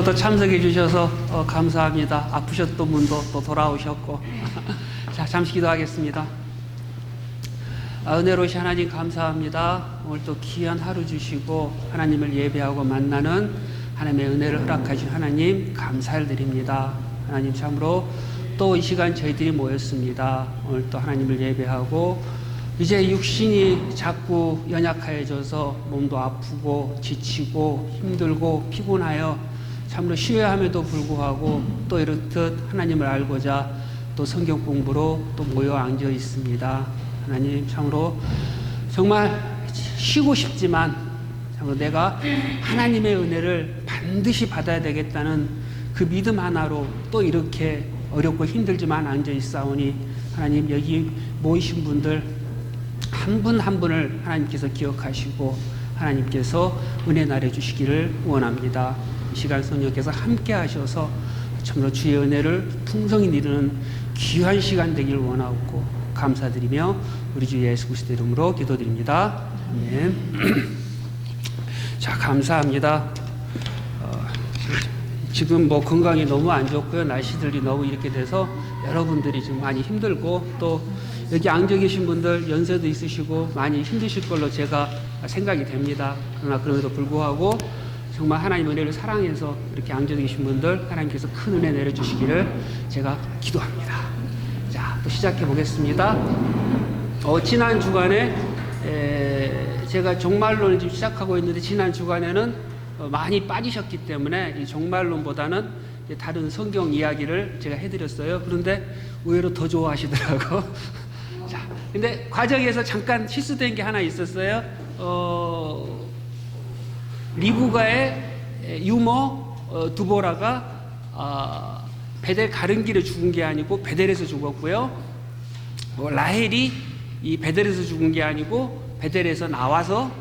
오늘도 참석해 주셔서 감사합니다. 아프셨던 분도 또 돌아오셨고. 자, 잠시 기도하겠습니다. 은혜로우신 하나님 감사합니다. 오늘 또 귀한 하루 주시고 하나님을 예배하고 만나는 하나님의 은혜를 허락하신 하나님 감사를 드립니다. 하나님 참으로 또 이 시간 저희들이 모였습니다. 오늘 또 하나님을 예배하고 이제 육신이 자꾸 연약해져서 몸도 아프고 지치고 힘들고 피곤하여 참으로 쉬어야함에도 불구하고 또 이렇듯 하나님을 알고자 또 성경 공부로 또 모여 앉아 있습니다. 하나님 참으로 정말 쉬고 싶지만 참으로 내가 하나님의 은혜를 반드시 받아야 되겠다는 그 믿음 하나로 또 이렇게 어렵고 힘들지만 앉아 있사오니 하나님 여기 모이신 분들 한 분 한 분을 하나님께서 기억하시고 하나님께서 은혜 나눠주시기를 원합니다. 이 시간 성령께서 함께 하셔서 참으로 주의 은혜를 풍성히 누리는 귀한 시간 되기를 원하고 감사드리며 우리 주 예수 그리스도 이름으로 기도드립니다. 아멘. 자, 감사합니다. 지금 뭐 건강이 너무 안 좋고요. 날씨들이 너무 이렇게 돼서 여러분들이 좀 많이 힘들고 또 여기 앉아 계신 분들 연세도 있으시고 많이 힘드실 걸로 제가 생각이 됩니다. 그러나 그럼에도 불구하고 정말 하나님 은혜를 사랑해서 이렇게 앉아 계신 분들 하나님께서 큰 은혜 내려주시기를 제가 기도합니다. 자, 또 시작해 보겠습니다. 지난 주간에 제가 종말론을 지금 시작하고 있는데 지난 주간에는 많이 빠지셨기 때문에 이 종말론보다는 다른 성경 이야기를 제가 해드렸어요. 그런데 의외로 더 좋아하시더라고. 자, 근데 과정에서 잠깐 실수된 게 하나 있었어요. 리브가의 유모 두보라가 베델 가는 길에 죽은 게 아니고 베델에서 죽었고요. 라헬이 이 베델에서 죽은 게 아니고 베델에서 나와서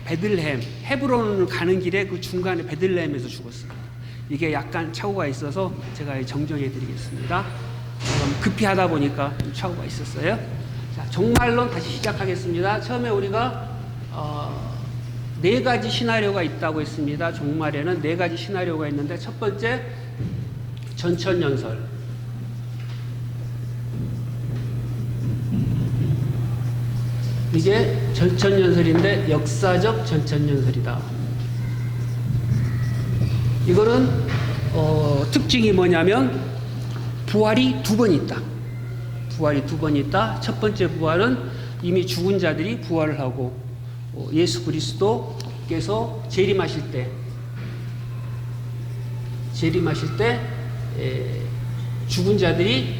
베들레헴, 헤브론을 가는 길에 그 중간에 베들레헴에서 죽었어요. 이게 약간 착오가 있어서 제가 정정해 드리겠습니다. 급히 하다 보니까 착오가 있었어요. 자, 종말론 다시 시작하겠습니다. 처음에 우리가 네 가지 시나리오가 있다고 했습니다. 종말에는 네 가지 시나리오가 있는데 첫 번째 전천연설. 이게 전천연설인데 역사적 전천연설이다. 이거는 특징이 뭐냐면 부활이 두 번 있다. 부활이 두 번 있다. 첫 번째 부활은 이미 죽은 자들이 부활을 하고 예수 그리스도께서 재림하실 때 죽은 자들이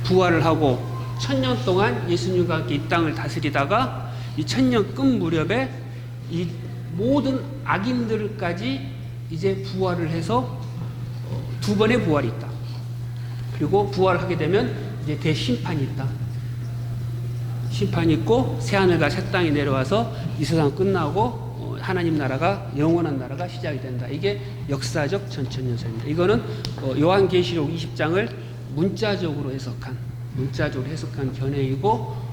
부활을 하고 천년 동안 예수님과 함께 이 땅을 다스리다가 이 천년 끝 무렵에 이 모든 악인들까지 이제 부활을 해서 두 번의 부활이 있다. 그리고 부활하게 되면 이제 대심판이 있다. 심판이 있고 새하늘과 새 땅이 내려와서 이 세상 끝나고 하나님 나라가 영원한 나라가 시작이 된다. 이게 역사적 전천연설입니다. 이거는 요한계시록 20장을 문자적으로 해석한 견해이고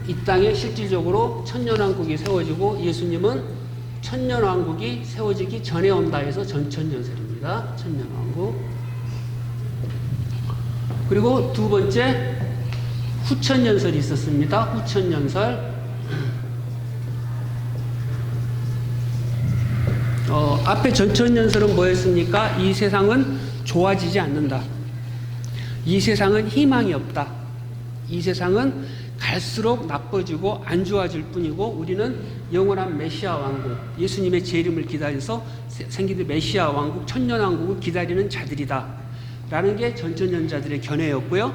이 땅에 실질적으로 천년왕국이 세워지고 예수님은 천년왕국이 세워지기 전에 온다 해서 전천연설입니다. 천년왕국. 그리고 두 번째 후천연설이 있었습니다. 후천연설. 앞에 전천연설은 뭐였습니까? 이 세상은 좋아지지 않는다. 이 세상은 희망이 없다. 이 세상은 갈수록 나빠지고 안 좋아질 뿐이고 우리는 영원한 메시아 왕국, 예수님의 재림을 기다려서 생기는 메시아 왕국, 천년왕국을 기다리는 자들이다. 라는 게 전천연자들의 견해였고요.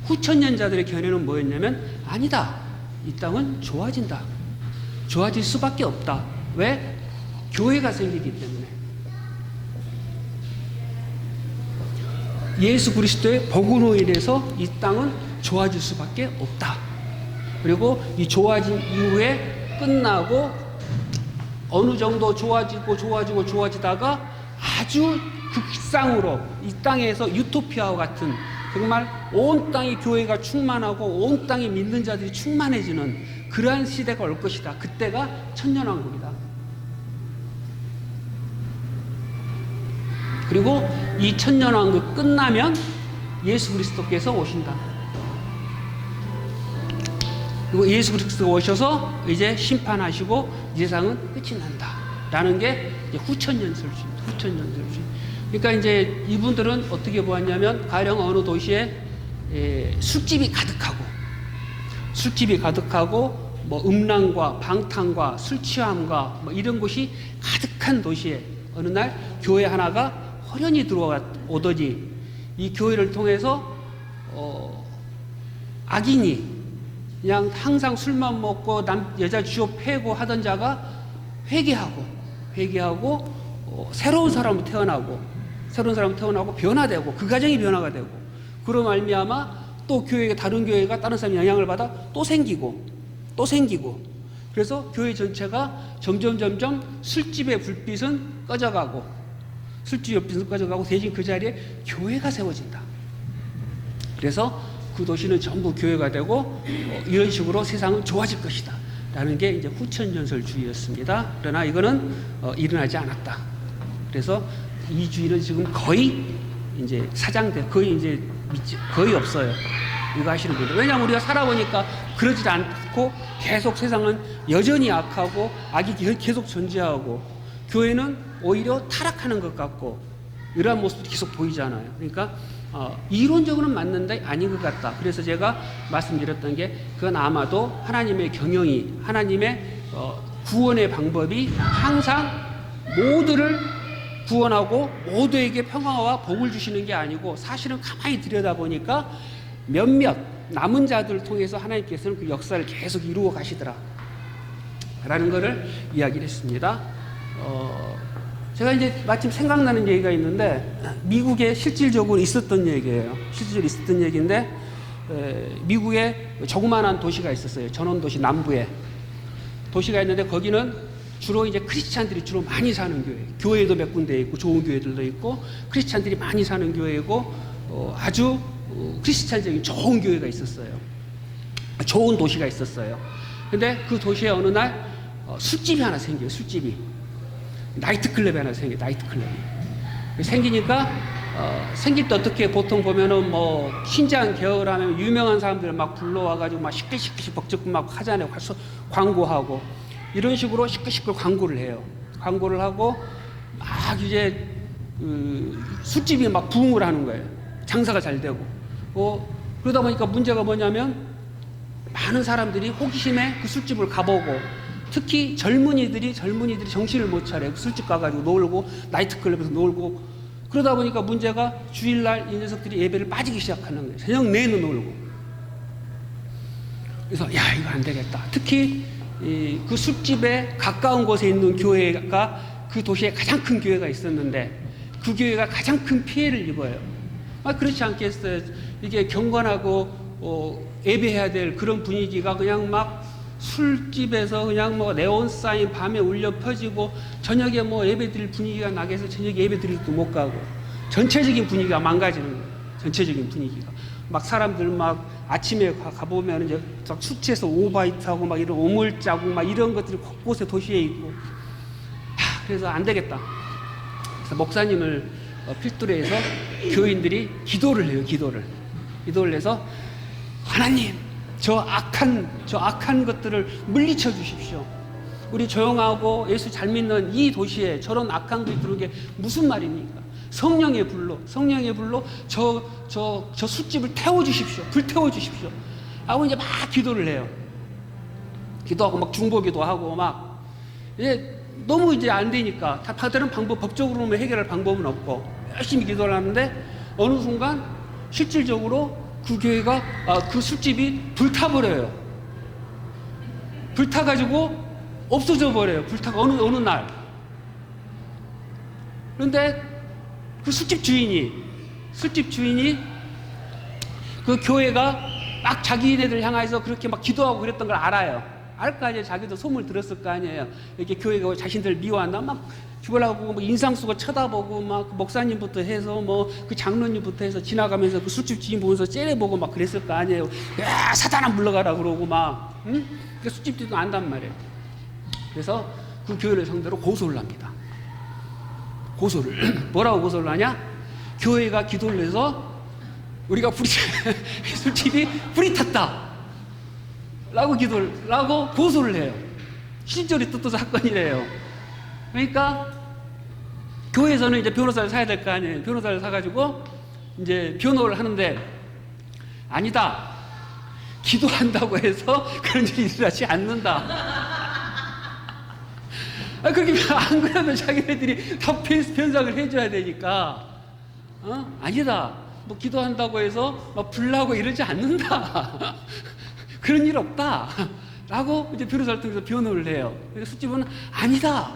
후천연자들의 견해는 뭐였냐면 아니다. 이 땅은 좋아진다. 좋아질 수밖에 없다. 왜? 교회가 생기기 때문에. 예수 그리스도의 복음으로 인해서 이 땅은 좋아질 수밖에 없다. 그리고 이 좋아진 이후에 끝나고 어느 정도 좋아지다가 아주 극상으로 이 땅에서 유토피아와 같은 정말 온 땅이 교회가 충만하고 온 땅에 믿는 자들이 충만해지는 그러한 시대가 올 것이다. 그때가 천년왕국이다. 그리고 이 천년왕국 끝나면 예수 그리스도께서 오신다. 그리고 예수 그리스도가 오셔서 이제 심판하시고 이 세상은 끝이 난다. 라는 게 이제 후천연설주입니다. 후천연설주. 그러니까 이제 이분들은 어떻게 보았냐면, 가령 어느 도시에 술집이 가득하고 뭐 음란과 방탕과 술 취함과 뭐 이런 곳이 가득한 도시에 어느 날 교회 하나가 호련히 들어오더니 이 교회를 통해서 악인이 그냥 항상 술만 먹고 여자 쥐어 패고 하던 자가 회개하고 새로운 사람으로 태어나고 변화되고 그 가정이 변화가 되고, 그로 말미암아 또 다른 교회가 다른 사람이 영향을 받아 또 생기고 그래서 교회 전체가 점점 술집의 불빛은 꺼져가고 대신 그 자리에 교회가 세워진다. 그래서 그 도시는 전부 교회가 되고 이런 식으로 세상은 좋아질 것이다 라는 게 이제 후천전설주의였습니다. 그러나 이거는 일어나지 않았다. 그래서 이 주의는 지금 거의 이제 거의 없어요. 이거 하시는 분들. 왜냐하면 우리가 살아보니까 그러지 않고 계속 세상은 여전히 악하고 악이 계속 존재하고 교회는 오히려 타락하는 것 같고 이러한 모습도 계속 보이잖아요. 그러니까 이론적으로는 맞는데 아닌 것 같다. 그래서 제가 말씀드렸던 게, 그건 아마도 하나님의 경영이, 하나님의 구원의 방법이 항상 모두를 구원하고 모두에게 평화와 복을 주시는 게 아니고, 사실은 가만히 들여다보니까 몇몇 남은 자들을 통해서 하나님께서는 그 역사를 계속 이루어 가시더라 라는 것을 이야기를 했습니다. 제가 이제 마침 생각나는 얘기가 있는데, 미국에 실질적으로 있었던 얘기예요. 실질적으로 있었던 얘기인데, 미국에 조그만한 도시가 있었어요. 전원도시 남부에 도시가 있는데, 거기는 주로 이제 크리스찬들이 주로 많이 사는 교회, 교회도 몇 군데 있고 좋은 교회들도 있고 크리스찬들이 많이 사는 교회이고 아주 크리스찬적인 좋은 교회가 있었어요. 좋은 도시가 있었어요. 근데 그 도시에 어느 날 술집이 하나 생겨요. 술집이. 나이트클럽이 하나 생겨요. 나이트클럽이. 생기니까 생길 때 어떻게 보통 보면은 뭐 신장 계열하면 유명한 사람들 막 불러와가지고 막 시끌시끌 벅적고 막 하잖아요. 광고하고 이런 식으로 시끌시끌 광고를 해요. 광고를 하고 막 이제 술집이 막 부흥을 하는 거예요. 장사가 잘 되고. 그러다 보니까 문제가 뭐냐면, 많은 사람들이 호기심에 그 술집을 가보고, 특히 젊은이들이 정신을 못 차려요. 그 술집 가가지고 놀고 나이트클럽에서 놀고. 그러다 보니까 문제가, 주일날 이 녀석들이 예배를 빠지기 시작하는 거예요. 저녁 내내 놀고. 그래서 야, 이거 안 되겠다. 특히 그 술집에 가까운 곳에 있는 교회가 그 도시에 가장 큰 교회가 있었는데, 그 교회가 가장 큰 피해를 입어요. 그렇지 않겠어요? 이게 경건하고 예배해야 될 그런 분위기가 그냥 막 술집에서 그냥 뭐 네온 사인 밤에 울려 퍼지고, 저녁에 뭐 예배 드릴 분위기가 나게 해서 저녁에 예배 드리기도 못 가고, 전체적인 분위기가 망가지는 거예요. 전체적인 분위기가. 막 사람들 막 아침에 가보면 이제 술 취해서 오바이트하고 막 이런 오물자국 막 이런 것들이 곳곳에 도시에 있고. 그래서 안 되겠다. 그래서 목사님을 필두로 해서 교인들이 기도를 해요. 기도를 해서, 하나님, 저 악한 것들을 물리쳐 주십시오. 우리 조용하고 예수 잘 믿는 이 도시에 저런 악한 것이 들어온 게 무슨 말입니까? 성령의 불로 저 술집을 태워주십시오. 불태워 주십시오. 하고 이제 막 기도를 해요. 기도하고 막 중보기도 하고 막, 이제 너무 이제 안 되니까 다른 법적으로는 해결할 방법은 없고 열심히 기도를 하는데, 어느 순간 실질적으로 그 교회가 그 술집이 불타버려요. 불타가지고 없어져 버려요. 불타가 어느 날. 그런데 그 술집 주인이 그 교회가 막 자기네들 향해서 그렇게 막 기도하고 그랬던 걸 알아요. 알 거 아니에요. 자기도 소문을 들었을 거 아니에요. 이렇게 교회가 자신들 미워한다. 막 죽으려고 뭐 인상 쓰고 쳐다보고 막 목사님부터 해서 뭐 그 장로님부터 해서 지나가면서 그 술집 주인 보면서 째려보고 막 그랬을 거 아니에요. 야, 사단아 물러가라 그러고 막. 응? 그 술집들도 안단 말이에요. 그래서 그 교회를 상대로 고소를 합니다. 고소를. 뭐라고 고소를 하냐? 교회가 기도를 해서 우리가 술집이 불이 탔다 라고 고소를 해요. 실제로 뜻도 사건이래요. 그러니까 교회에서는 이제 변호사를 사야 될 거 아니에요. 변호사를 사가지고 이제 변호를 하는데, 아니다, 기도한다고 해서 그런 일이 일어나지 않는다. 그렇게 안 그러면 자기네들이 다 변상을 해줘야 되니까, 아니다, 뭐 기도한다고 해서 막 불나고 이러지 않는다. 그런 일 없다 라고 이제 변호사를 통해서 변호를 해요. 그래서 술집은 아니다,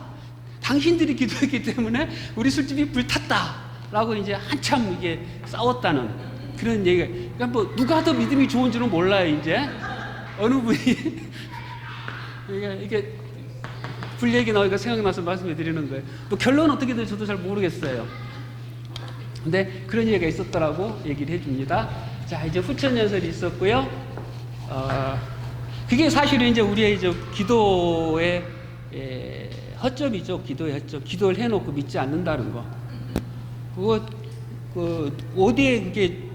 당신들이 기도했기 때문에 우리 술집이 불탔다 라고 이제 한참 이게 싸웠다는 그런 얘기가. 그러니까 뭐 누가 더 믿음이 좋은지는 몰라요. 이제 어느 분이 이게 불 얘기 나오니까 생각나서 말씀해 드리는 거예요. 뭐 결론은 어떻게 될지 저도 잘 모르겠어요. 근데 그런 얘기가 있었더라고 얘기를 해줍니다. 자, 이제 후천연설이 있었고요. 그게 사실은 이제 우리의 이제 기도의 허점이죠. 기도의 허점. 기도를 해놓고 믿지 않는다는 거. 그거 어디에 그게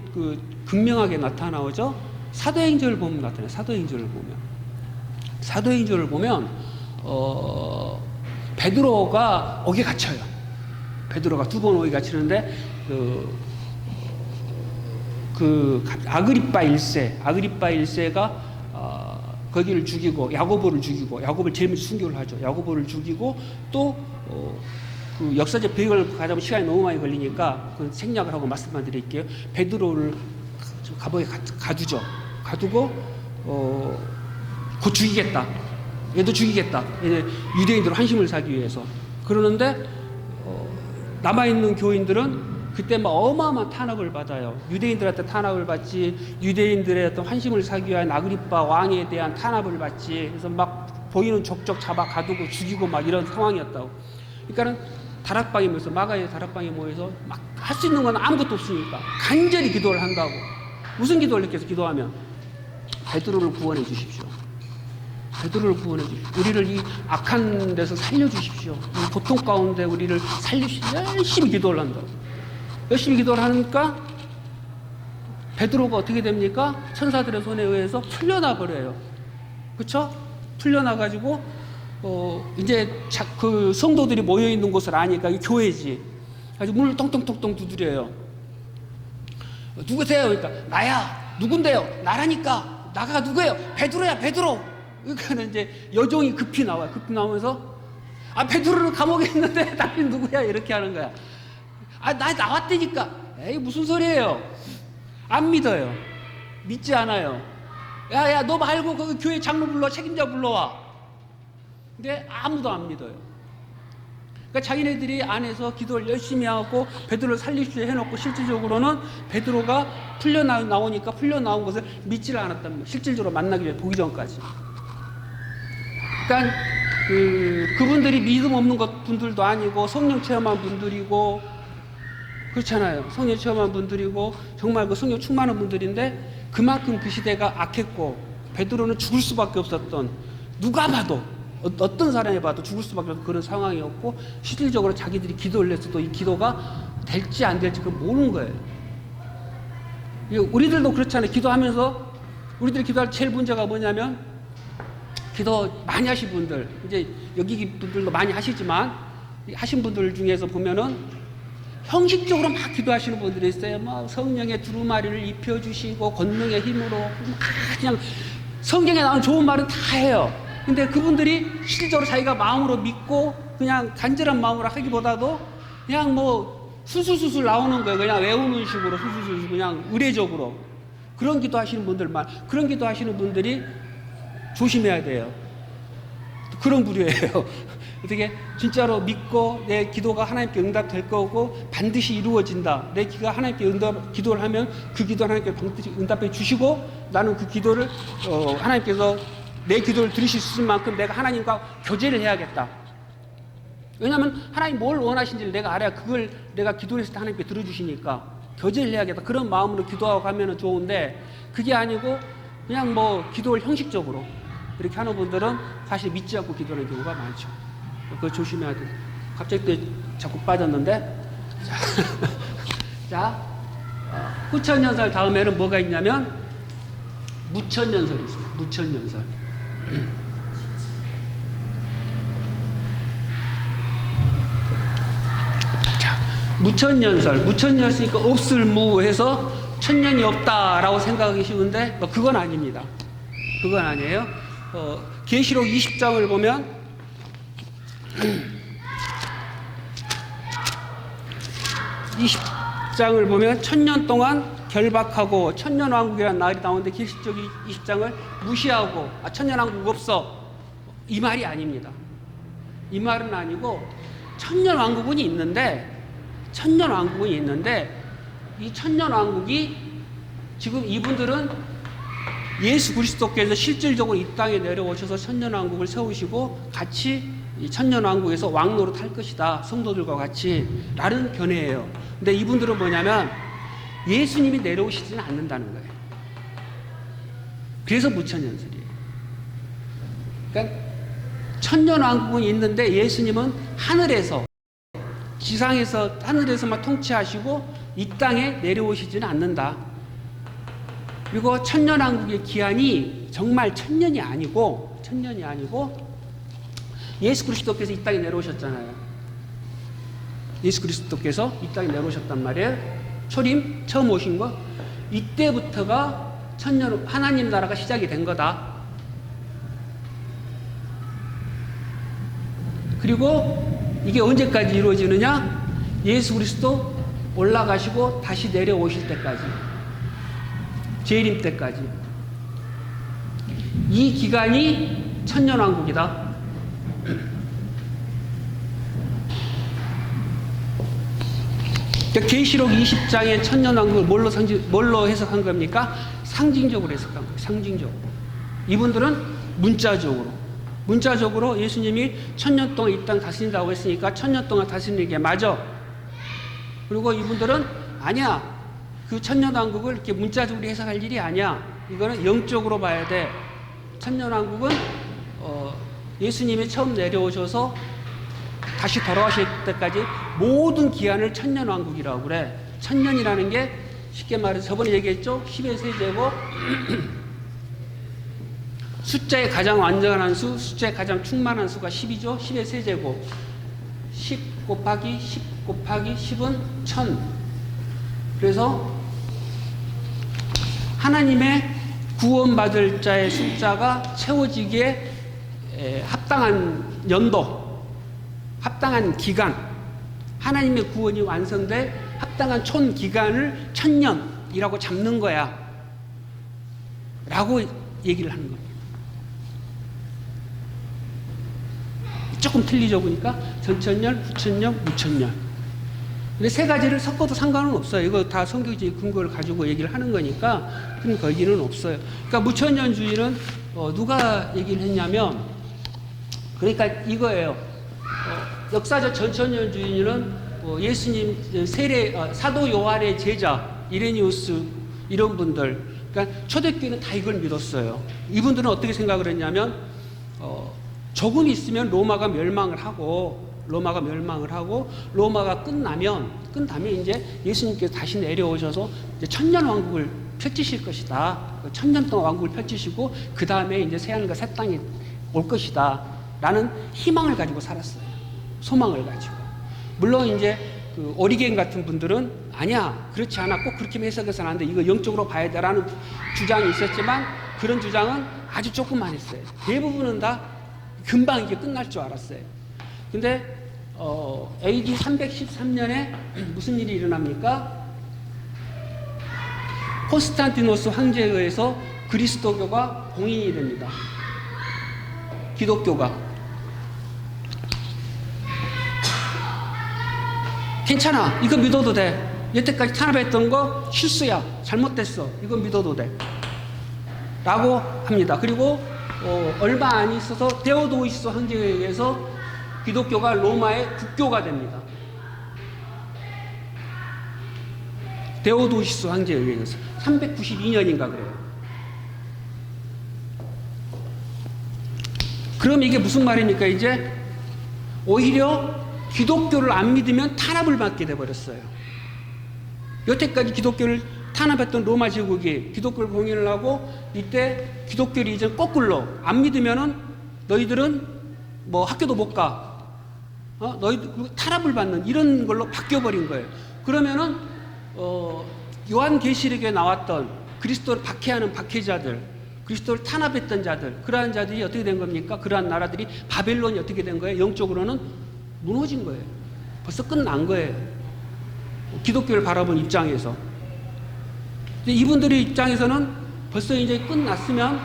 극명하게 나타나오죠? 사도행전을 보면 나타나요. 사도행전을 보면 베드로가 옥에 갇혀요. 베드로가 2번 옥에 갇히는데 아그리빠 1세가 거기를 죽이고 야고보를 제일 먼저 순교를 하죠. 야고보를 죽이고 또 그 역사적 배경을 가자면 시간이 너무 많이 걸리니까 그 생략을 하고 말씀만 드릴게요. 베드로를 감옥에 가두죠. 가두고 곧 죽이겠다. 얘도 죽이겠다. 얘네 유대인들 환심을 사기 위해서. 그러는데 남아있는 교인들은 그때 막 어마어마한 탄압을 받아요. 유대인들한테 탄압을 받지, 유대인들의 어떤 환심을 사기 위한 아그리빠 왕에 대한 탄압을 받지. 그래서 막 보이는 족족 잡아 가두고 죽이고 막 이런 상황이었다고. 그러니까는 다락방에 모여서, 마가의 다락방에 모여서 막 할 수 있는 건 아무것도 없으니까 간절히 기도를 한다고. 무슨 기도를 이렇게 해서 기도하면, 베드로를 구원해 주십시오. 베드로를 구원해 주십시오. 우리를 이 악한 데서 살려주십시오. 이 고통 가운데 우리를 살리십시오. 열심히 기도를 한다고. 열심히 기도를 하니까 베드로가 어떻게 됩니까? 천사들의 손에 의해서 풀려나 버려요. 그쵸? 풀려나 가지고 이제 그 성도들이 모여 있는 곳을 아니까 이 교회지. 아주 문을 똥똥똥똥 두드려요. 누구세요? 그러니까 나야. 누군데요? 나라니까. 나가 누구예요? 베드로야, 베드로. 그러니까 이제 여종이 급히 나와요. 급히 나오면서 베드로는 감옥에 있는데 나는 누구야? 이렇게 하는 거야. 나 나왔다니까. 에이, 무슨 소리예요? 안 믿어요. 믿지 않아요. 야, 너 말고 그 교회 장로 불러, 책임자 불러와. 근데 아무도 안 믿어요. 그러니까 자기네들이 안에서 기도를 열심히 하고 베드로를 살리시려 해놓고 실질적으로는 베드로가 풀려나오니까 풀려나온 것을 믿지를 않았다는 거예요. 실질적으로 만나기 위해 보기 전까지. 그러니까 그분들이 믿음 없는 분들도 아니고 성령 체험한 분들이고 그렇잖아요. 성령 체험한 분들이고 정말 그 성령 충만한 분들인데 그만큼 그 시대가 악했고 베드로는 죽을 수밖에 없었던, 누가 봐도 어떤 사람이 봐도 죽을 수밖에 없는 그런 상황이었고 실질적으로 자기들이 기도를 했어도 이 기도가 될지 안 될지 그걸 모르는 거예요. 우리들도 그렇잖아요. 기도하면서 우리들이 기도할 제일 문제가 뭐냐면, 기도 많이 하신 분들, 이제 여기 분들도 많이 하시지만 하신 분들 중에서 보면은 형식적으로 막 기도하시는 분들이 있어요. 막 성령의 두루마리를 입혀주시고 권능의 힘으로 막 그냥 성경에 나오는 좋은 말은 다 해요. 근데 그분들이 실질적으로 자기가 마음으로 믿고 그냥 간절한 마음으로 하기보다도 그냥 뭐 수술수술 나오는 거예요. 그냥 외우는 식으로 수술수술 그냥 의례적으로 그런 기도 하시는 분들만, 그런 기도 하시는 분들이 조심해야 돼요. 그런 부류예요. 어떻게 진짜로 믿고 내 기도가 하나님께 응답될 거고 반드시 이루어진다. 내 기가 하나님께 기도를 하면 그 기도를 하나님께 반드시 응답해 주시고 나는 그 기도를 하나님께서 내 기도를 들으실 수 있을 만큼 내가 하나님과 교제를 해야겠다. 왜냐하면 하나님 뭘 원하신지를 내가 알아야 그걸 내가 기도를 했을 때 하나님께 들어주시니까 교제를 해야겠다. 그런 마음으로 기도하고 가면 좋은데 그게 아니고 그냥 뭐 기도를 형식적으로 이렇게 하는 분들은 사실 믿지 않고 기도하는 경우가 많죠. 그걸 조심해야 돼요. 갑자기 또 자꾸 빠졌는데. 자, 후천연설 다음에는 뭐가 있냐면 무천연설이 있어요. 무천연설. 자, 무천연설이니까 없을 무해서 천년이 없다라고 생각하기 쉬운데 뭐 그건 아닙니다. 그건 아니에요. 계시록 20장을 보면 20장을 보면 천년 동안 결박하고 천년왕국이라는 말이 나오는데 계시록 20장을 무시하고 천년왕국 없어 이 말이 아닙니다. 이 말은 아니고 천년왕국은 있는데 이 천년왕국이 지금 이분들은 예수 그리스도께서 실질적으로 이 땅에 내려오셔서 천년왕국을 세우시고 같이 이 천년왕국에서 왕노릇 할 것이다. 성도들과 같이 라는 견해예요. 근데 이분들은 뭐냐면 예수님이 내려오시지는 않는다는 거예요. 그래서 무천연설이에요. 그러니까 천년왕국은 있는데 예수님은 하늘에서 지상에서 하늘에서만 통치하시고 이 땅에 내려오시지는 않는다. 그리고 천년왕국의 기한이 정말 천년이 아니고 예수 그리스도께서 이 땅에 내려오셨잖아요. 예수 그리스도께서 이 땅에 내려오셨단 말이에요. 초림 처음 오신 거 이때부터가 천년 하나님 나라가 시작이 된 거다. 그리고 이게 언제까지 이루어지느냐? 예수 그리스도 올라가시고 다시 내려오실 때까지, 재림 때까지. 이 기간이 천년왕국이다. 계시록 20장의 천년왕국을 뭘로 해석한 겁니까? 상징적으로 해석한 거예요. 상징적으로. 이분들은 문자적으로 예수님이 천년 동안 이 땅 다스린다고 했으니까 천년 동안 다스리는 게 맞아. 그리고 이분들은 아니야. 그 천년왕국을 이렇게 문자적으로 해석할 일이 아니야. 이거는 영적으로 봐야 돼. 천년왕국은 예수님이 처음 내려오셔서 다시 돌아오실 때까지 모든 기한을 천년왕국이라고 그래. 천년이라는 게 쉽게 말해서 저번에 얘기했죠. 10의 세제곱 숫자의 가장 완전한 수, 숫자의 가장 충만한 수가 10이죠. 10의 세제곱 10 곱하기 10 곱하기 10은 1000. 그래서 하나님의 구원받을 자의 숫자가 채워지기에 합당한 연도, 합당한 기간, 하나님의 구원이 완성될 합당한 촌 기간을 천년이라고 잡는 거야 라고 얘기를 하는 겁니다. 조금 틀리죠. 보니까 전천년, 후천년, 무천년. 근데 세 가지를 섞어도 상관은 없어요. 이거 다 성경적 근거를 가지고 얘기를 하는 거니까 큰 거기는 없어요. 그러니까 무천년주의는 누가 얘기를 했냐면, 그러니까 이거예요. 역사적 전천년주의는 예수님 세례 사도 요한의 제자 이레니우스 이런 분들, 그러니까 초대교회는 다 이걸 믿었어요. 이분들은 어떻게 생각을 했냐면 조금 있으면 로마가 멸망을 하고 로마가 끝나면 이제 예수님께서 다시 내려오셔서 이제 천년 왕국을 펼치실 것이다. 천년 동안 왕국을 펼치시고 그 다음에 이제 새하늘과 새 땅이 올 것이다. 라는 희망을 가지고 살았어요. 소망을 가지고. 물론 이제 그 오리겐 같은 분들은 아니야, 그렇지 않아, 꼭 그렇게 해석해서는 안 돼, 이거 영적으로 봐야 돼라는 주장이 있었지만 그런 주장은 아주 조금만 했어요. 대부분은 다 금방 이게 끝날 줄 알았어요. 근데 AD 313년에 무슨 일이 일어납니까? 콘스탄티노스 황제에 의해서 그리스도교가 봉인이 됩니다. 기독교가. 괜찮아, 이거 믿어도 돼. 여태까지 탄압했던 거 실수야, 잘못됐어, 이거 믿어도 돼 라고 합니다. 그리고 얼마 안 있어서 데오도시스 황제에 의해서 기독교가 로마의 국교가 됩니다. 데오도시스 황제에 의해서 392년인가 그래요. 그럼 이게 무슨 말입니까? 이제 오히려 기독교를 안 믿으면 탄압을 받게 돼버렸어요. 여태까지 기독교를 탄압했던 로마 제국이 기독교를 공인을 하고 이때 기독교를 이제 거꾸로 안 믿으면은 너희들은 뭐 학교도 못 가. 너희들 탄압을 받는 이런 걸로 바뀌어버린 거예요. 그러면은 요한계시록에 나왔던 그리스도를 박해하는 박해자들, 그리스도를 탄압했던 자들, 그러한 자들이 어떻게 된 겁니까? 그러한 나라들이 바벨론이 어떻게 된 거예요? 영적으로는 무너진 거예요. 벌써 끝난 거예요. 기독교를 바라본 입장에서. 이분들의 입장에서는 벌써 이제 끝났으면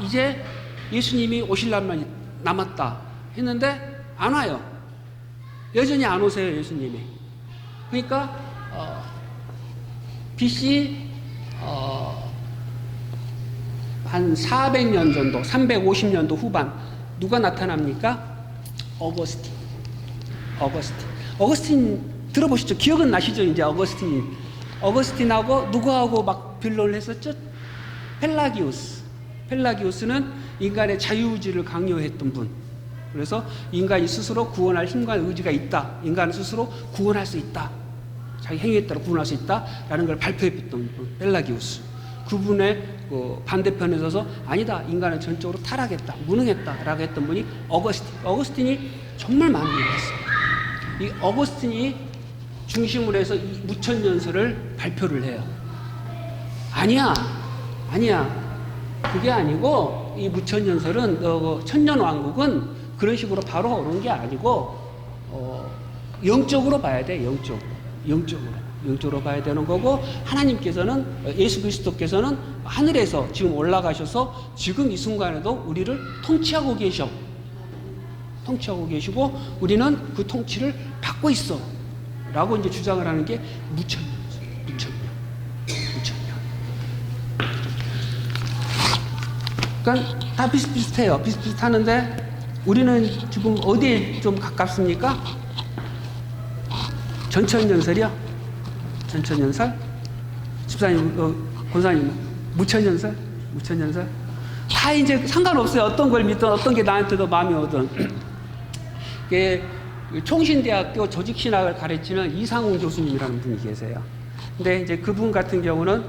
이제 예수님이 오실 날만 남았다 했는데 안 와요. 여전히 안 오세요, 예수님이. 그러니까 BC 한 400년 정도, 350년도 후반 누가 나타납니까? 어거스틴 들어보시죠? 기억은 나시죠? 이제 어거스틴하고 누구하고 막 변론을 했었죠? 펠라기우스는 인간의 자유의지를 강요했던 분. 그래서 인간이 스스로 구원할 힘과 의지가 있다. 인간 스스로 구원할 수 있다. 자기 행위에 따라 구원할 수 있다라는 걸 발표했던 분, 펠라기우스. 그분의 반대편에 서서 아니다. 인간은 전적으로 타락했다. 무능했다라고 했던 분이 어거스틴이 정말 많은 일을 했어요. 이 어거스틴이 중심으로 해서 이 무천년설을 발표를 해요. 아니야. 그게 아니고 이 무천년설은 천년왕국은 그런 식으로 바로 오는 게 아니고 영적으로 봐야 돼. 영적으로 봐야 되는 거고, 하나님께서는, 예수 그리스도께서는 하늘에서 지금 올라가셔서 지금 이 순간에도 우리를 통치하고 계시고 우리는 그 통치를 받고 있어 라고 이제 주장을 하는 게 무천년. 그러니까 다 비슷비슷해요. 비슷비슷하는데 우리는 지금 어디에 좀 가깝습니까? 전천년설이요? 전천년설? 집사님, 권사님, 무천년설? 다 이제 상관없어요. 어떤 걸 믿든 어떤 게 나한테도 마음에 오든. 총신대학교 조직신학을 가르치는 이상훈 교수님이라는 분이 계세요. 근데 이제 그분 같은 경우는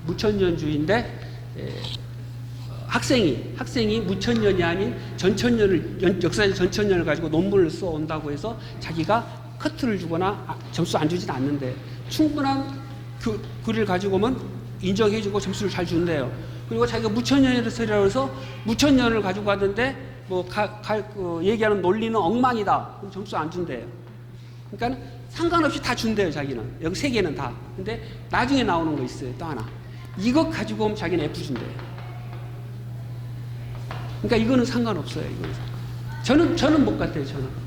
무천년주의인데, 학생이 무천년이 아닌 역사의 전천년을 가지고 논문을 써 온다고 해서 자기가 커트를 주거나 점수 안 주진 않는데, 충분한 글을 가지고 오면 인정해주고 점수를 잘 준대요. 그리고 자기가 무천년이라고 해서 무천년을 가지고 왔는데 얘기하는 논리는 엉망이다. 그럼 점수 안 준대요. 그러니까 상관없이 다 준대요, 자기는. 여기 세 개는 다. 근데 나중에 나오는 거 있어요, 또 하나. 이거 가지고 오면 자기는 F 준대요. 그러니까 이거는 상관없어요, 저는 못 같아요, 저는.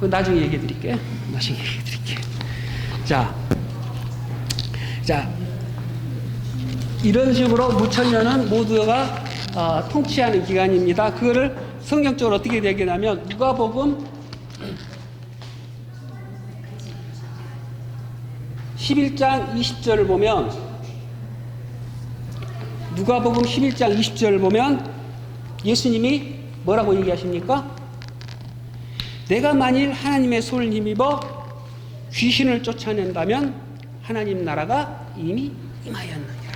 나중에 얘기해 드릴게요. 자, 이런 식으로 무천년은 모두가 통치하는 기간입니다. 그거를 성경적으로 어떻게 되겠냐면, 누가복음 11장 20절을 보면, 누가복음 11장 20절을 보면 예수님이 뭐라고 얘기하십니까? 내가 만일 하나님의 손을 힘입어 귀신을 쫓아낸다면 하나님 나라가 이미 임하였느니라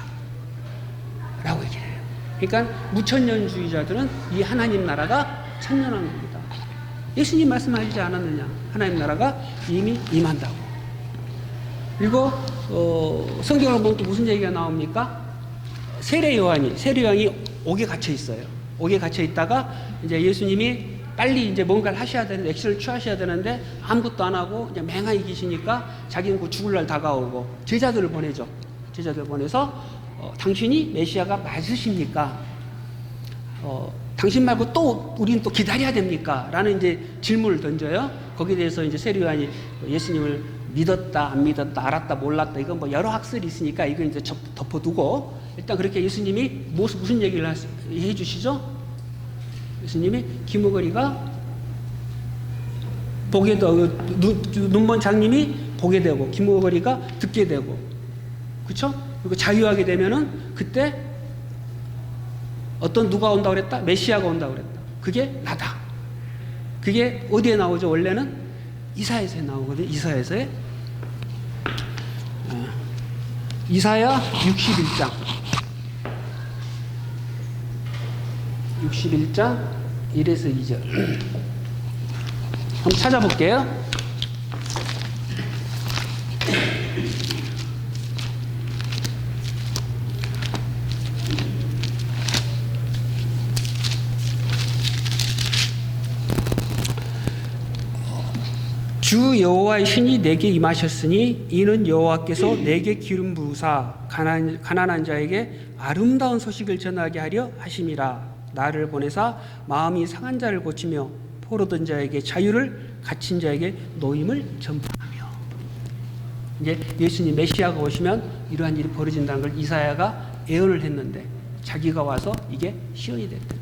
라고 얘기해요. 그러니까 무천년주의자들은 이 하나님 나라가 천년왕국이다. 예수님 말씀하시지 않았느냐? 하나님 나라가 이미 임한다고. 그리고 성경을 보면 또 무슨 얘기가 나옵니까? 세례 요한이 옥에 갇혀 있어요. 옥에 갇혀 있다가 이제 예수님이 빨리 이제 뭔가를 하셔야 되는데, 액션을 취하셔야 되는데 아무것도 안 하고 그냥 맹하게 계시니까 자기는 그 죽을 날 다가오고 제자들을 보내죠. 제자들을 보내서 당신이 메시아가 맞으십니까? 당신 말고 또 우리는 또 기다려야 됩니까? 라는 이제 질문을 던져요. 거기에 대해서 이제 세례 요한이 예수님을 믿었다, 안 믿었다, 알았다, 몰랐다, 이건 뭐 여러 학설이 있으니까 이건 이제 덮어두고, 일단 그렇게 예수님이 무슨 얘기를 해 주시죠? 예수님이 김우거리가 보게 되고, 눈먼 장님이 보게 되고, 김우거리가 듣게 되고, 그쵸? 그리고 자유하게 되면은 그때 누가 온다고 그랬다? 메시아가 온다고 그랬다. 그게 나다. 그게 어디에 나오죠? 원래는 이사야서에 나오거든요. 이사야서에. 이사야 61장. 61장 1에서 2절. 한번 찾아볼게요. 주 여호와의 신이 내게 임하셨으니 이는 여호와께서 내게 기름 부으사 가난한 자에게 아름다운 소식을 전하게 하려 하심이라. 나를 보내사 마음이 상한 자를 고치며 포로된 자에게 자유를, 갇힌 자에게 노임을 전파하며. 이제 예수님 메시아가 오시면 이러한 일이 벌어진다는 걸 이사야가 예언을 했는데 자기가 와서 이게 시현이 됐다.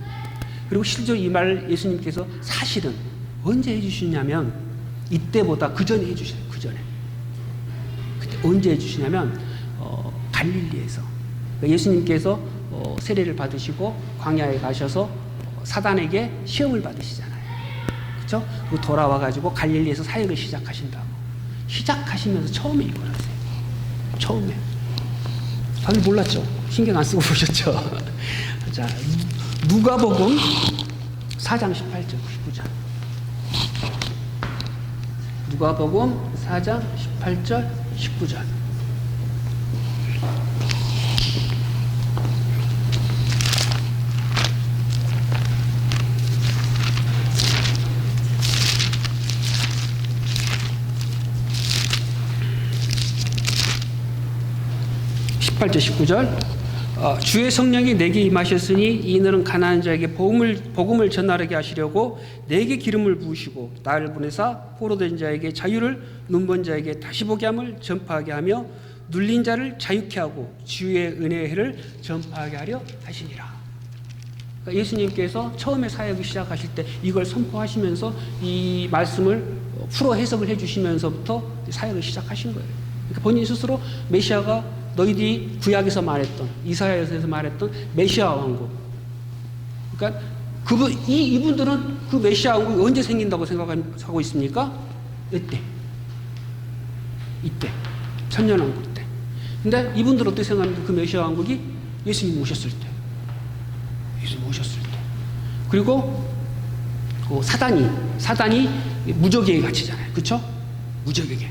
그리고 실제로 이 말을 예수님께서 사실은 언제 해주시냐면 이때보다 그 전에 해주셔요. 그 전에. 그때 언제 해주시냐면 갈릴리에서. 그러니까 예수님께서 세례를 받으시고 광야에 가셔서 사단에게 시험을 받으시잖아요. 그렇죠? 그리고 돌아와가지고 갈릴리에서 사역을 시작하신다고. 시작하시면서 처음에 이걸 하세요. 처음에. 다들 몰랐죠? 신경 안 쓰고 보셨죠? 자, 누가복음 4장 18절 19절. 누가복음 4장 18절 19절. 주의 성령이 내게 임하셨으니 이는 가난한 자에게 복음을 전하게 하시려고 내게 기름을 부으시고 나를 보내사 포로된 자에게 자유를, 눈먼 자에게 다시 보게 함을 전파하게 하며 눌린 자를 자유케 하고 주의 은혜의 해를 전파하게 하려 하시니라. 그러니까 예수님께서 처음에 사역을 시작하실 때 이걸 선포하시면서 이 말씀을 풀어 해석을 해주시면서부터 사역을 시작하신 거예요. 그러니까 본인 스스로 메시아가 너희들이 구약에서 말했던, 이사야에서 말했던 메시아 왕국. 그러니까 이분들은 그 메시아 왕국이 언제 생긴다고 생각하고 있습니까? 이때. 천년왕국 때. 근데 이분들은 어떻게 생각합니까? 그 메시아 왕국이 예수님 오셨을 때. 그리고 사단이 무적에게 갇히잖아요. 그렇죠? 무적에게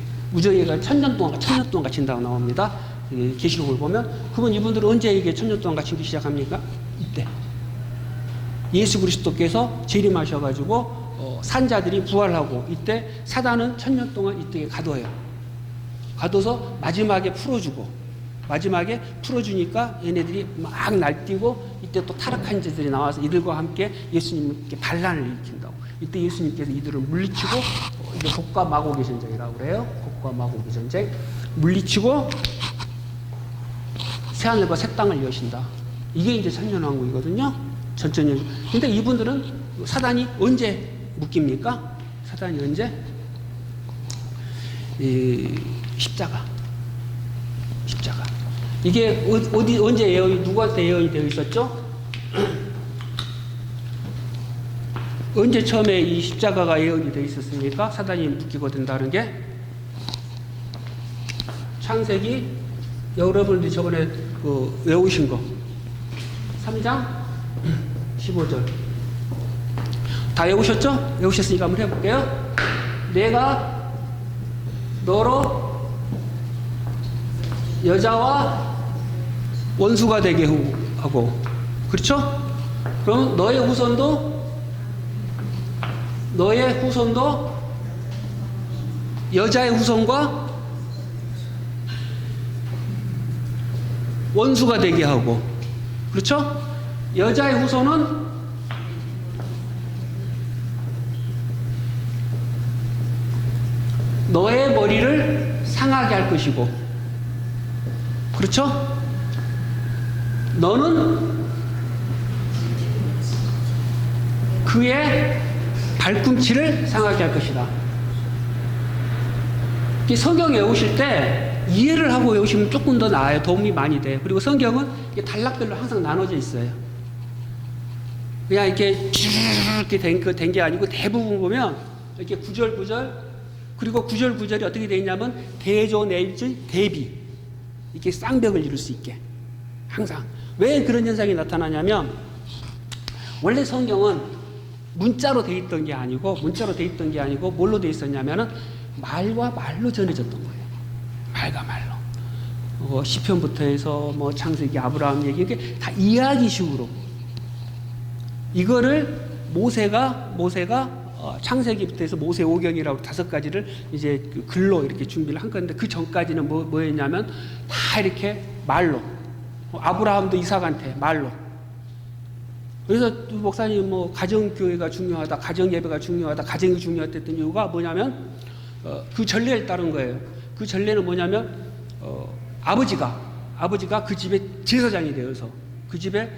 천년 동안 갇힌다고 나옵니다. 계시록을 보면. 그러면 이분들은 언제 이게 천년 동안 갇히기 시작합니까? 이때. 예수 그리스도께서 재림하셔가지고 산자들이 부활하고 이때 사단은 천년 동안 이때 가둬요. 가둬서 마지막에 풀어주니까 얘네들이 막 날뛰고 이때 또 타락한 자들이 나와서 이들과 함께 예수님께 반란을 일으킨다고. 이때 예수님께서 이들을 물리치고 이게 곡과 마곡의 전쟁이라고 그래요. 곡과 마곡의 전쟁. 물리치고 새하늘과 새 땅을 여신다. 이게 이제 천년왕국이거든요. 전천년. 근데 이분들은 사단이 언제 묶입니까? 사단이 언제? 십자가. 이게 언제 누구한테 예언이 되어 있었죠? 언제 처음에 이 십자가가 예언이 되어 있었습니까? 사단이 묶이고 된다는 게? 창세기, 여러분들이 저번에 외우신 거 3장 15절 다 외우셨죠? 외우셨으니까 한번 해볼게요. 내가 너로 여자와 원수가 되게 하고, 그렇죠? 그럼 너의 후손도 여자의 후손과 원수가 되게 하고, 그렇죠? 여자의 후손은 너의 머리를 상하게 할 것이고, 그렇죠? 너는 그의 발꿈치를 상하게 할 것이다. 성경 외우실 때 이해를 하고 외우시면 조금 더 나아요. 도움이 많이 돼요. 그리고 성경은 단락별로 항상 나눠져 있어요. 그냥 이렇게 쭉 이렇게 된 게 아니고 대부분 보면 이렇게 구절구절, 그리고 구절구절이 어떻게 되어 있냐면 대조 내지 대비, 이렇게 쌍벽을 이룰 수 있게 항상. 왜 그런 현상이 나타나냐면 원래 성경은 문자로 돼 있던 게 아니고 뭘로 돼 있었냐면은 말과 말로 전해졌던 거예요. 말과 말로. 시편부터 해서 뭐 창세기, 아브라함 얘기, 이게 다 이야기식으로. 이거를 모세가 창세기부터 해서 모세오경이라고 5가지를 이제 그 글로 이렇게 준비를 한 건데, 그 전까지는 뭐였냐면 다 이렇게 말로. 아브라함도 이삭한테 말로. 그래서 목사님 뭐 가정교회가 중요하다, 가정예배가 중요하다, 가정이 중요하다 했던 이유가 뭐냐면 그 전례를 따른 거예요. 그 전례는 뭐냐면 아버지가 그 집의 제사장이 되어서 그 집에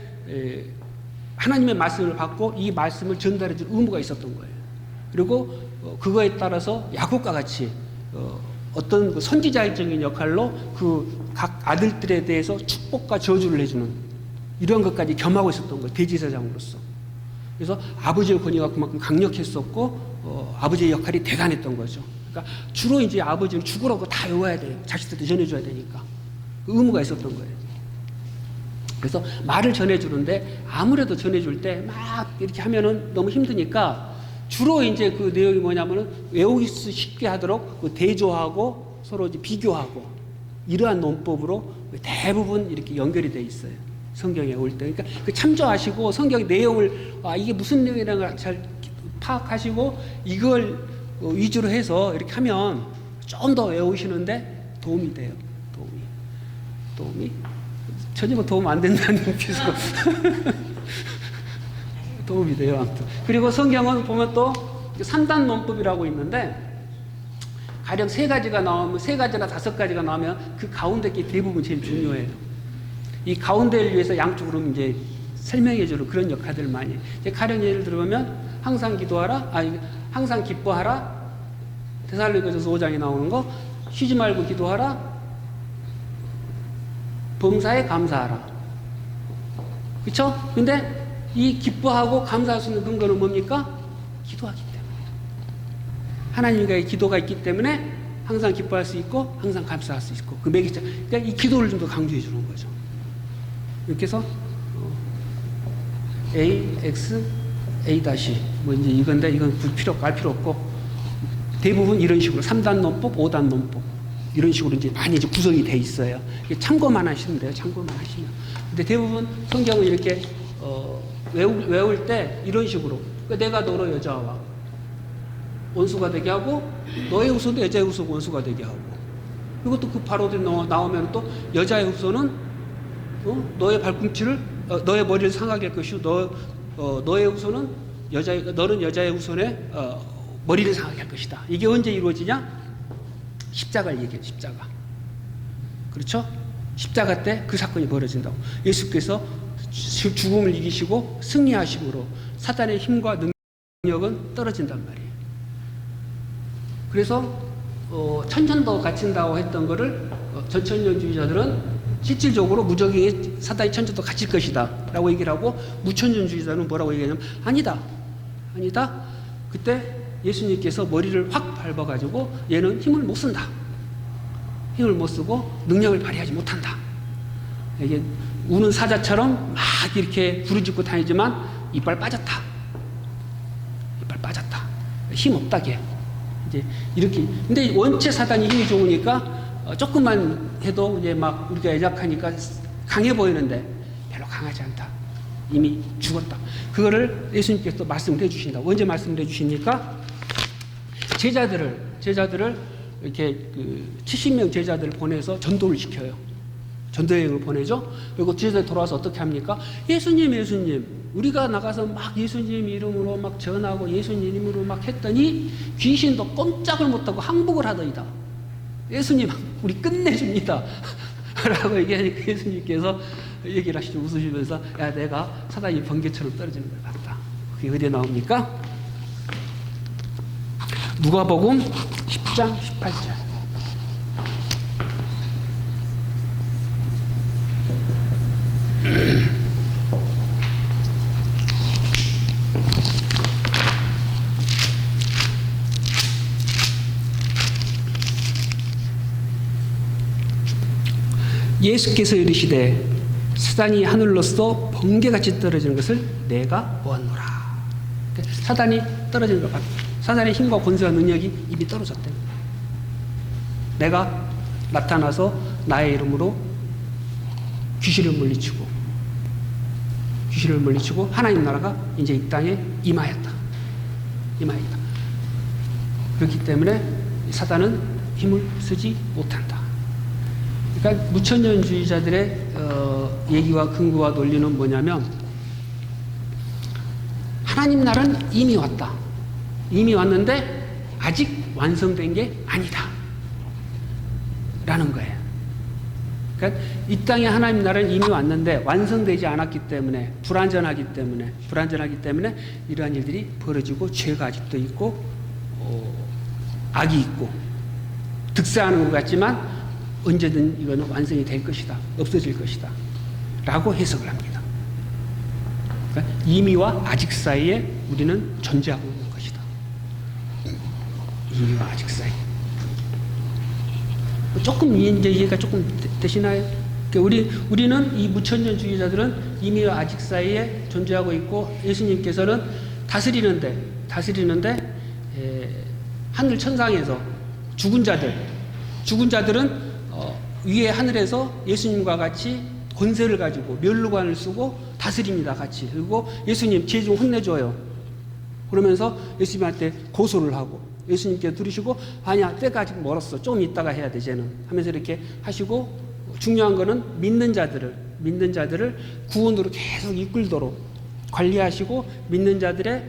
하나님의 말씀을 받고 이 말씀을 전달해 줄 의무가 있었던 거예요. 그리고 그거에 따라서 야곱과 같이 어떤 그 선지자적인 역할로 그 각 아들들에 대해서 축복과 저주를 해주는 이런 것까지 겸하고 있었던 거예요. 대제사장으로서. 그래서 아버지의 권위가 그만큼 강력했었고 아버지의 역할이 대단했던 거죠. 그러니까 주로 이제 아버지는 죽으라고 다 외워야 돼요. 자식들한테 전해줘야 되니까. 그 의무가 있었던 거예요. 그래서 말을 전해주는데 아무래도 전해줄 때 막 이렇게 하면은 너무 힘드니까 주로 이제 그 내용이 뭐냐면은 외우기 쉽게 하도록 그 대조하고 서로 이제 비교하고 이러한 논법으로 대부분 이렇게 연결이 돼 있어요. 성경에 올 때. 그러니까 그 참조하시고 성경의 내용을 이게 무슨 내용이라는 걸 잘 파악하시고 이걸 위주로 해서 이렇게 하면 좀 더 외우시는데 도움이 돼요. 도움이. 전혀 도움 안 된다는 비슷한 도움이 돼요. 아무튼. 그리고 성경은 보면 또 3단 논법이라고 있는데 가령 3가지가 나오면 3가지나 5가지가 나오면 그 가운데 게 대부분 제일 중요해요. 이 가운데를 위해서 양쪽으로 이제 설명해 주는 그런 역할들을 많이 해요. 가령 예를 들어보면 항상 기도하라, 항상 기뻐하라, 데살로니가전서 5장에 나오는 거, 쉬지 말고 기도하라, 범사에 감사하라. 그쵸? 근데 이 기뻐하고 감사할 수 있는 근거는 뭡니까? 기도하기 때문에. 하나님과의 기도가 있기 때문에 항상 기뻐할 수 있고 항상 감사할 수 있고 그 매개체. 그러니까 이 기도를 좀 더 강조해 주는 거죠. 이렇게 해서 A, X, A 다시 뭐 이제 이건데 이건 알 필요 없고 대부분 이런 식으로 3단 논법, 5단 논법 이런 식으로 이제 많이 이제 구성이 돼 있어요. 참고만 하시면 돼요. 참고만 하시면. 근데 대부분 성경은 이렇게 외울 때 이런 식으로 그러니까 내가 너로 여자와 원수가 되게 하고 너의 후손도 여자의 후손 원수가 되게 하고 그리고 또 그 바로 나오면 또 여자의 후손은 너의 발꿈치를 너의 머리를 상하게 할 것이고 너의 후손은 너는 여자의 후손의 머리를 상하게 할 것이다. 이게 언제 이루어지냐? 십자가를 얘기해요. 십자가. 그렇죠? 십자가 때 그 사건이 벌어진다고. 예수께서 죽음을 이기시고 승리하심으로 사단의 힘과 능력은 떨어진단 말이에요. 그래서 천천도 갇힌다고 했던 거를 전천년주의자들은 실질적으로 무적행에 사단이 천천도 갇힐 것이다 라고 얘기를 하고 무천년주의자는 뭐라고 얘기하냐면 아니다. 그때 예수님께서 머리를 확 밟아가지고 얘는 힘을 못 쓴다. 힘을 못 쓰고 능력을 발휘하지 못한다. 이게 우는 사자처럼 막 이렇게 부르짖고 다니지만 이빨 빠졌다. 힘 없다 걔. 이제 이렇게. 근데 원체 사단이 힘이 좋으니까 조금만 해도 이제 막 우리가 애작하니까 강해 보이는데 별로 강하지 않다. 이미 죽었다. 그거를 예수님께서 말씀을 해주신다. 언제 말씀을 해주십니까? 제자들을 이렇게 70명 제자들을 보내서 전도를 시켜요. 전도여행을 보내죠. 그리고 제자들 돌아와서 어떻게 합니까? 예수님, 우리가 나가서 막 예수님 이름으로 막 전하고 예수님 이름으로 막 했더니 귀신도 꼼짝을 못하고 항복을 하더이다. 예수님, 우리 끝내줍니다. 라고 얘기하니까 예수님께서 얘기를 하시죠. 웃으시면서 야, 내가 사단이 번개처럼 떨어지는 걸 봤다. 그게 어디에 나옵니까? 누가복음 10장 18절. 예수께서 이르시되 사단이 하늘로서 번개같이 떨어지는 것을 내가 보았노라. 사단이 떨어지는 걸 봤다. 사단의 힘과 권세와 능력이 이미 떨어졌대. 내가 나타나서 나의 이름으로 귀신을 물리치고 하나님 나라가 이제 이 땅에 임하였다. 그렇기 때문에 사단은 힘을 쓰지 못한다. 그러니까 무천년주의자들의 얘기와 근거와 논리는 뭐냐면, 하나님 나라는 이미 왔다. 이미 왔는데 아직 완성된 게 아니다. 라는 거예요. 그러니까 이 땅에 하나님 나라는 이미 왔는데 완성되지 않았기 때문에 불완전하기 때문에 이러한 일들이 벌어지고 죄가 아직도 있고 악이 있고 득세하는 것 같지만 언제든 이거는 완성이 될 것이다. 없어질 것이다. 라고 해석을 합니다. 그러니까 이미와 아직 사이에 우리는 존재하고 있는 것이다. 이미와 아직 사이. 조금 이해가 조금 되시나요? 우리는 이 무천년주의자들은 이미와 아직 사이에 존재하고 있고, 예수님께서는 다스리는데 하늘 천상에서 죽은 자들은 위에 하늘에서 예수님과 같이 권세를 가지고 면류관을 쓰고 다스립니다. 같이. 그리고 예수님 죄 좀 혼내줘요. 그러면서 예수님한테 고소를 하고, 예수님께 들으시고, 아니야, 때가 아직 멀었어, 좀 이따가 해야 돼 쟤는 하면서 이렇게 하시고, 중요한 거는 믿는 자들을 구원으로 계속 이끌도록 관리하시고, 믿는 자들의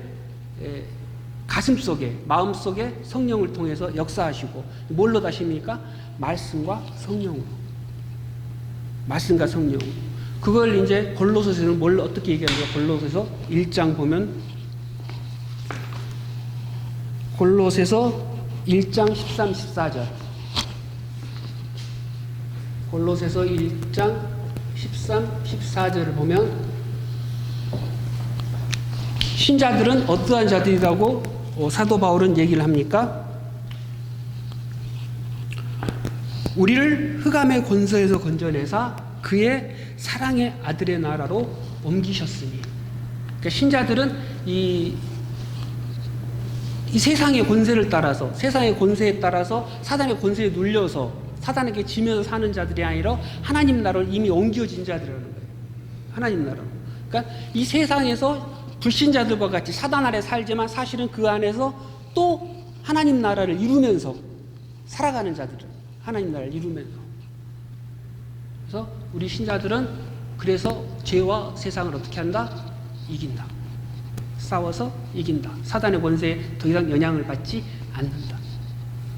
가슴 속에, 마음 속에 성령을 통해서 역사하시고, 뭘로 다십니까? 말씀과 성령으로. 그걸 이제 골로새서는 뭘 어떻게 얘기하는가? 골로새서 1장 보면, 골로새서 1장 13, 14절. 골로새서 1장 13, 14절을 보면, 신자들은 어떠한 자들이라고 사도 바울은 얘기를 합니까? 우리를 흑암의 권세에서 건져내사 그의 사랑의 아들의 나라로 옮기셨으니. 그러니까 신자들은 이 세상의 권세를 따라서, 세상의 권세에 따라서 사단의 권세에 눌려서 사단에게 지면서 사는 자들이 아니라 하나님 나라로 이미 옮겨진 자들이라는 거예요. 하나님 나라로. 그러니까 이 세상에서 불신자들과 같이 사단 아래 살지만 사실은 그 안에서 또 하나님 나라를 이루면서 살아가는 자들은 하나님 나라를 이루면서. 그래서 우리 신자들은 그래서 죄와 세상을 어떻게 한다? 이긴다. 싸워서 이긴다. 사단의 권세에 더 이상 영향을 받지 않는다.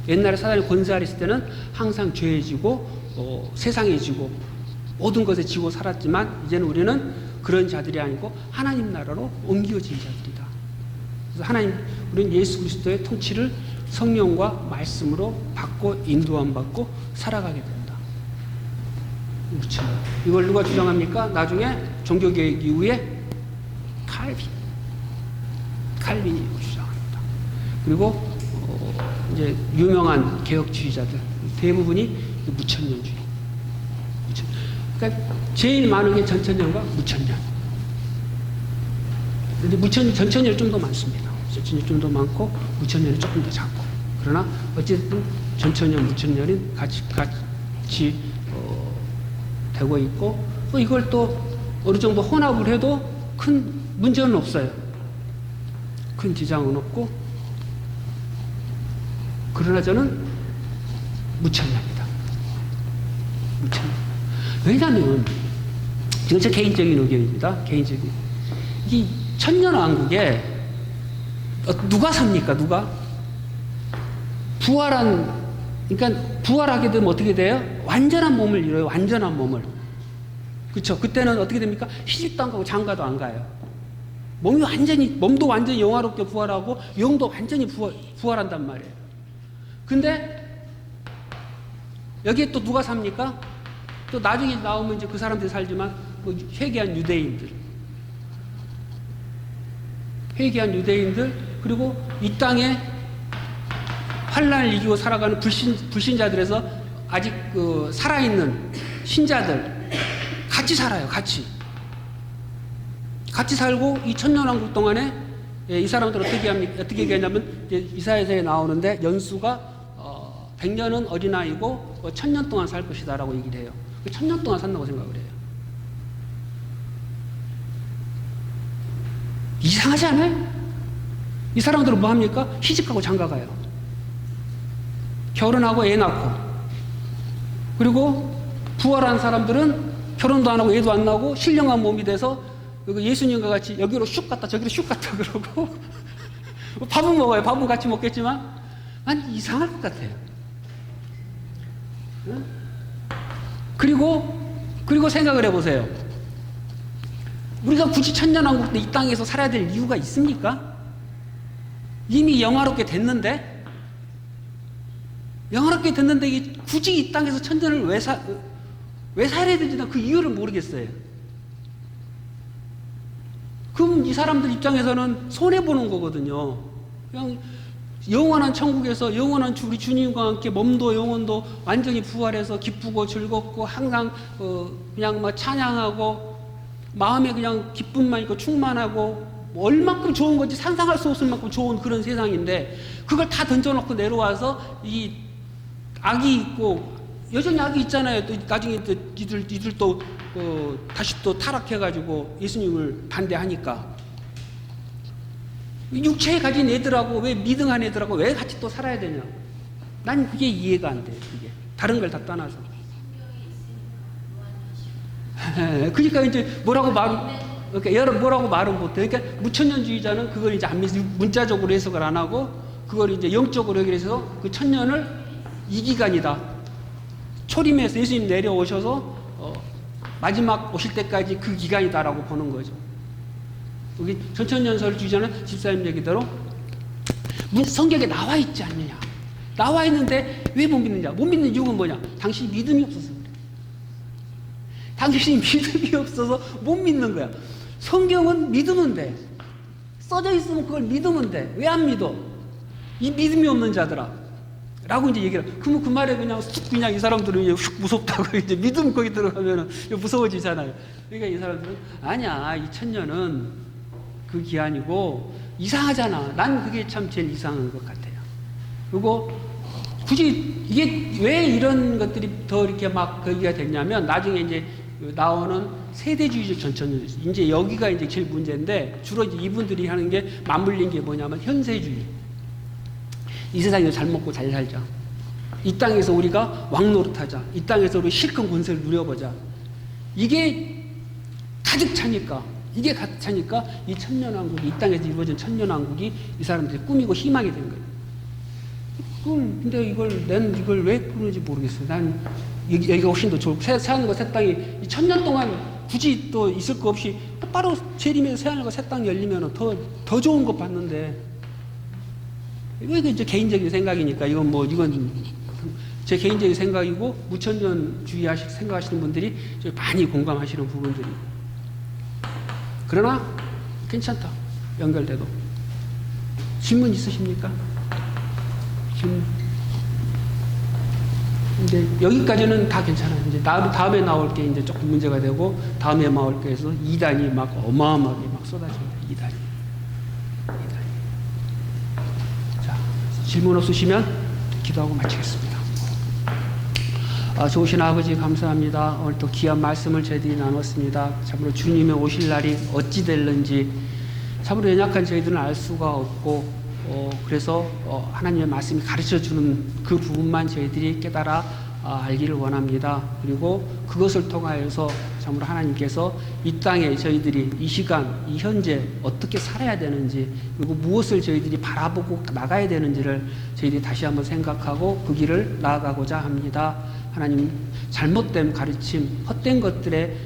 옛날에 사단의 권세 아래 있을 때는 항상 죄해지고 세상해지고 모든 것에 지고 살았지만, 이제는 우리는 그런 자들이 아니고 하나님 나라로 옮겨진 자들이다. 그래서 우리는 예수 그리스도의 통치를 성령과 말씀으로 받고 인도함 받고 살아가게 된다. 그렇죠. 이걸 누가 주장합니까? 나중에 종교개혁 이후에 칼빈이 주장합니다. 그리고 이제 유명한 개혁주의자들 대부분이 무천년주의. 그러니까 제일 많은 게 전천년과 무천년. 근데 전천년이 좀 더 많습니다. 전천년이 좀 더 많고 무천년이 조금 더 작고. 그러나 어쨌든 전천년, 무천년이 같이 되고 있고, 또 이걸 또 어느 정도 혼합을 해도 큰 문제는 없어요. 큰 지장은 없고. 그러나 저는 무천년이다. 왜냐하면 이건 제 개인적인 의견입니다. 이 천년왕국에 누가 삽니까? 누가? 그러니까 부활하게 되면 어떻게 돼요? 완전한 몸을 이뤄요. 완전한 몸을. 그렇죠? 그때는 어떻게 됩니까? 시집도 안 가고 장가도 안 가요. 몸도 완전히 영화롭게 부활하고 영도 완전히 부활한단 말이에요. 근데 여기에 또 누가 삽니까? 또 나중에 나오면 이제 그 사람들이 살지만 회개한 유대인들, 그리고 이 땅에 환난을 이기고 살아가는 불신자들에서 아직 살아있는 신자들 같이 살아요. 같이 살고 이 천년왕국 동안에 이 사람들 어떻게 얘기하냐면 이사야서에 나오는데 연수가 100년은 어린아이고 1000년 동안 살 것이다라고 얘기를 해요. 1000년 동안 산다고 생각을 해요. 이상하지 않아요? 이 사람들은 뭐 합니까? 시집가고 장가가요. 결혼하고 애 낳고. 그리고 부활한 사람들은 결혼도 안 하고 애도 안 나고 신령한 몸이 돼서 예수님과 같이 여기로 슉 갔다 저기로 슉 갔다 그러고 밥은 먹어요. 밥은 같이 먹겠지만 난 이상할 것 같아요. 그리고 생각을 해보세요. 우리가 굳이 천년왕국 때 이 땅에서 살아야 될 이유가 있습니까? 이미 영화롭게 됐는데 굳이 이 땅에서 천년을 왜 살아야 되지? 난 그 이유를 모르겠어요. 그럼 이 사람들 입장에서는 손해보는 거거든요. 그냥 영원한 천국에서 영원한 우리 주님과 함께 몸도 영혼도 완전히 부활해서 기쁘고 즐겁고 항상 그냥 막 찬양하고 마음에 그냥 기쁨만 있고 충만하고 얼만큼 좋은 건지 상상할 수 없을 만큼 좋은 그런 세상인데 그걸 다 던져놓고 내려와서 이 악이 있고 여전히 악이 있잖아요. 또 나중에 또 이들 또 다시 또 타락해가지고 예수님을 반대하니까 육체에 가진 애들하고 왜 미등한 애들하고 왜 같이 또 살아야 되냐? 난 그게 이해가 안 돼. 그게 다른 걸 다 떠나서. 그러니까 이제 뭐라고 말은 못해. 그러니까 무천년주의자는 그걸 이제 안 믿어. 문자적으로 해석을 안 하고 그걸 이제 영적으로 해서 그 천년을 이 기간이다. 초림에서 예수님 내려오셔서 마지막 오실 때까지 그 기간이다라고 보는 거죠. 여기 전천년설주의자는 집사님 얘기대로 성경에 나와 있지 않느냐. 나와 있는데 왜 못 믿느냐. 못 믿는 이유가 뭐냐. 당신이 믿음이 없어서 그래. 당신이 믿음이 없어서 못 믿는 거야. 성경은 믿으면 돼. 써져 있으면 그걸 믿으면 돼. 왜 안 믿어? 이 믿음이 없는 자들아. 라고 이제 얘기를. 그러면 그 말에 그냥 이 사람들은 휙 무섭다고 이제 믿음 거기 들어가면 무서워지잖아요. 그러니까 이 사람들은 아니야. 이 천년은 그 기한이고 이상하잖아. 난 그게 참 제일 이상한 것 같아요. 그리고 굳이 이게 왜 이런 것들이 더 이렇게 막 거기가 됐냐면 나중에 이제 나오는 세대주의적 전천년주의. 이제 여기가 이제 제일 문제인데 주로 이제 이분들이 하는 게 맞물린 게 뭐냐면 현세주의. 이 세상에서 잘 먹고 잘 살자. 이 땅에서 우리가 왕노릇하자. 이 땅에서 우리 실컷 권세를 누려보자. 이게 가득 차니까 이 천년왕국이 이 땅에서 이루어진 천년왕국이 이 사람들의 꿈이고 희망이 된 거예요. 근데 난 이걸 왜 그런지 모르겠어요. 난 여기가 훨씬 더 좋고 새하늘과 새 땅이 이 천년 동안 굳이 또 있을 거 없이 바로 재림에서 새하늘과 새 땅이 열리면 더 좋은 거 봤는데 이거 이제 개인적인 생각이니까 이건 제 개인적인 생각이고 무천년주의 생각하시는 분들이 좀 많이 공감하시는 부분들이. 그러나 괜찮다. 연결돼도. 질문 있으십니까? 질문. 이제 여기까지는 다 괜찮아요. 이제 다음에 나올 게 이제 조금 문제가 되고 다음에 나올 게 해서 이단이 막 어마어마하게 막 쏟아집니다. 이단이. 자, 질문 없으시면 기도하고 마치겠습니다. 좋으신 아버지 감사합니다. 오늘 또 귀한 말씀을 저희들이 나눴습니다. 참으로 주님의 오실 날이 어찌 될는지 참으로 연약한 저희들은 알 수가 없고 그래서 하나님의 말씀이 가르쳐주는 그 부분만 저희들이 깨달아 알기를 원합니다. 그리고 그것을 통하여서 참으로 하나님께서 이 땅에 저희들이 이 시간, 이 현재 어떻게 살아야 되는지 그리고 무엇을 저희들이 바라보고 나가야 되는지를 저희들이 다시 한번 생각하고 그 길을 나아가고자 합니다. 하나님 잘못된 가르침, 헛된 것들에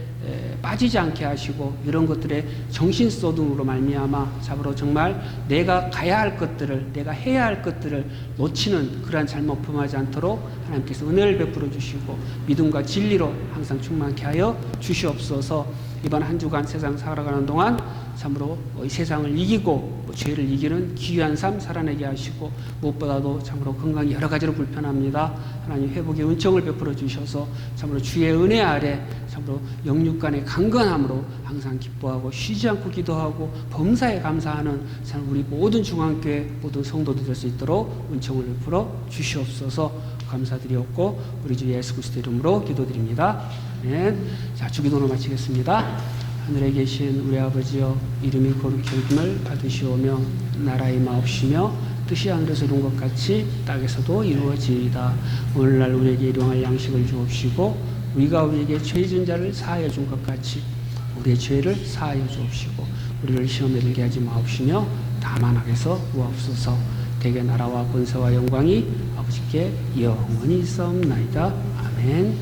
빠지지 않게 하시고 이런 것들에 정신소등으로 말미암아 참으로 정말 내가 가야 할 것들을 내가 해야 할 것들을 놓치는 그러한 잘못 범하지 않도록 하나님께서 은혜를 베풀어 주시고 믿음과 진리로 항상 충만케 하여 주시옵소서. 이번 한 주간 세상 살아가는 동안 참으로 이 세상을 이기고 죄를 이기는 귀한 삶 살아내게 하시고, 무엇보다도 참으로 건강이 여러 가지로 불편합니다. 하나님 회복의 은총을 베풀어 주셔서 참으로 주의 은혜 아래 참으로 영육간의 강건함으로 항상 기뻐하고 쉬지 않고 기도하고 범사에 감사하는 참 우리 모든 중앙교회 모든 성도들 될 수 있도록 은총을 베풀어 주시옵소서. 감사드리옵고 우리 주 예수 그리스도 이름으로 기도드립니다. 아멘. 자, 주기도로 마치겠습니다. 하늘에 계신 우리 아버지여, 이름이 거룩히 여김을 받으시오며 나라의 마옵시며 뜻이 하늘에서 이룬 것 같이 땅에서도 이루어지이다. 오늘날 우리에게 일용할 양식을 주옵시고 우리가 우리에게 죄 지은 자를 사하여 준 것 같이 우리의 죄를 사하여 주옵시고 우리를 시험에 들게 하지 마옵시며 다만 악에서 구하옵소서. 대개 나라와 권세와 영광이 아버지께 영원히 있사옵나이다. 아멘.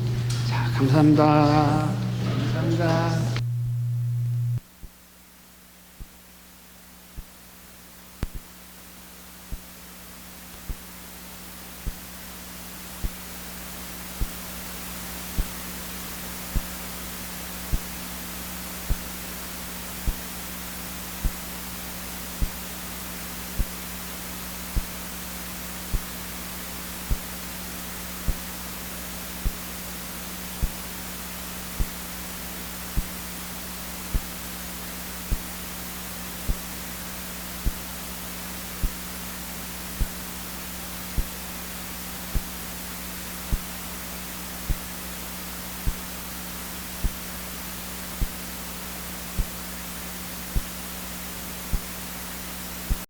자, 감사합니다. 감사합니다.